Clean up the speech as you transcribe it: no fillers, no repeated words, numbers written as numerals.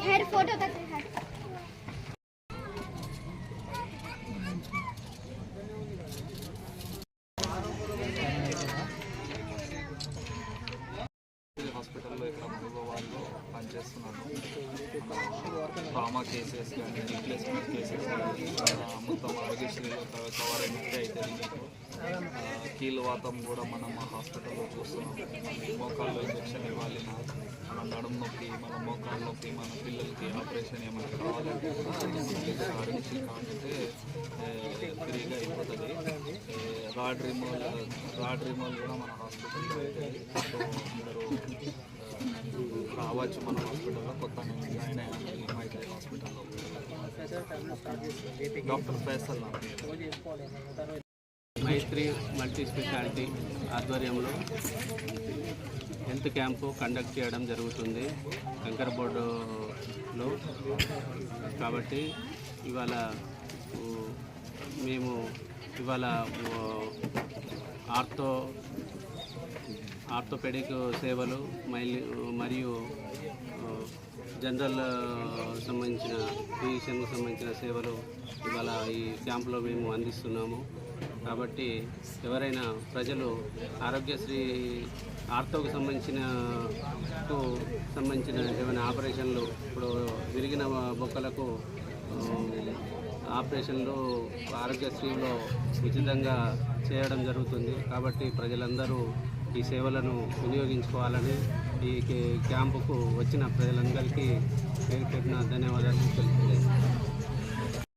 Head photo तक है। హాస్పిటల్లో ఇక్కడ మహబూబాబాద్లో పనిచేస్తున్నాను. ట్రామా కేసెస్ కానీ రీప్లేస్మెంట్ కేసెస్ మొత్తం ఆరోగ్యశ్రీలో కవర్ అయినట్టే అవుతుంది. మీకు కీలువాతం కూడా మనం మా హాస్పిటల్లో చూస్తున్నాం. మోకాల్లో ఇంజక్షన్ ఇవ్వాలి, మన నడుము నొప్పి, మన మోకాళ్ళ నొప్పి, మన పిల్లలకి ఆపరేషన్ ఏమైనా కావాలంటే ఆరోగ్యశ్రీ కాకపోతే ఫ్రీగా అయిపోతుంది. రాడ్ రిమూవల్ కూడా మన హాస్పిటల్లో అవుతుంది. సో అందరూ రావచ్చు మన హాస్పిటల్లో. కొత్త జాయిన్ అయినా హిమాయత్ హాస్పిటల్లో డాక్టర్ ఫైసల్ నా పేరు. మైత్రి మల్టీ స్పెషాలిటీ ఆధ్వర్యంలో హెల్త్ క్యాంపు కండక్ట్ చేయడం జరుగుతుంది కంకరబోర్డులో. కాబట్టి ఇవాళ మేము ఆర్థోపెడిక్ సేవలు మరియు జనరల్ సంబంధించిన ఫిజిషియన్కు సంబంధించిన సేవలు ఇవాళ ఈ క్యాంపులో మేము అందిస్తున్నాము. కాబట్టి ఎవరైనా ప్రజలు ఆరోగ్యశ్రీ ఆర్థోకు సంబంధించిన ఏమైనా ఆపరేషన్లు, ఇప్పుడు విరిగిన బొక్కలకు ఆపరేషన్లు ఆరోగ్యశ్రీలో ఉచితంగా చేయడం జరుగుతుంది. కాబట్టి ప్రజలందరూ ఈ సేవలను వినియోగించుకోవాలని ఈ క్యాంపుకు వచ్చిన ప్రజలందరికీ పేరు పెట్టిన ధన్యవాదాలు తెలుపుతున్నాను.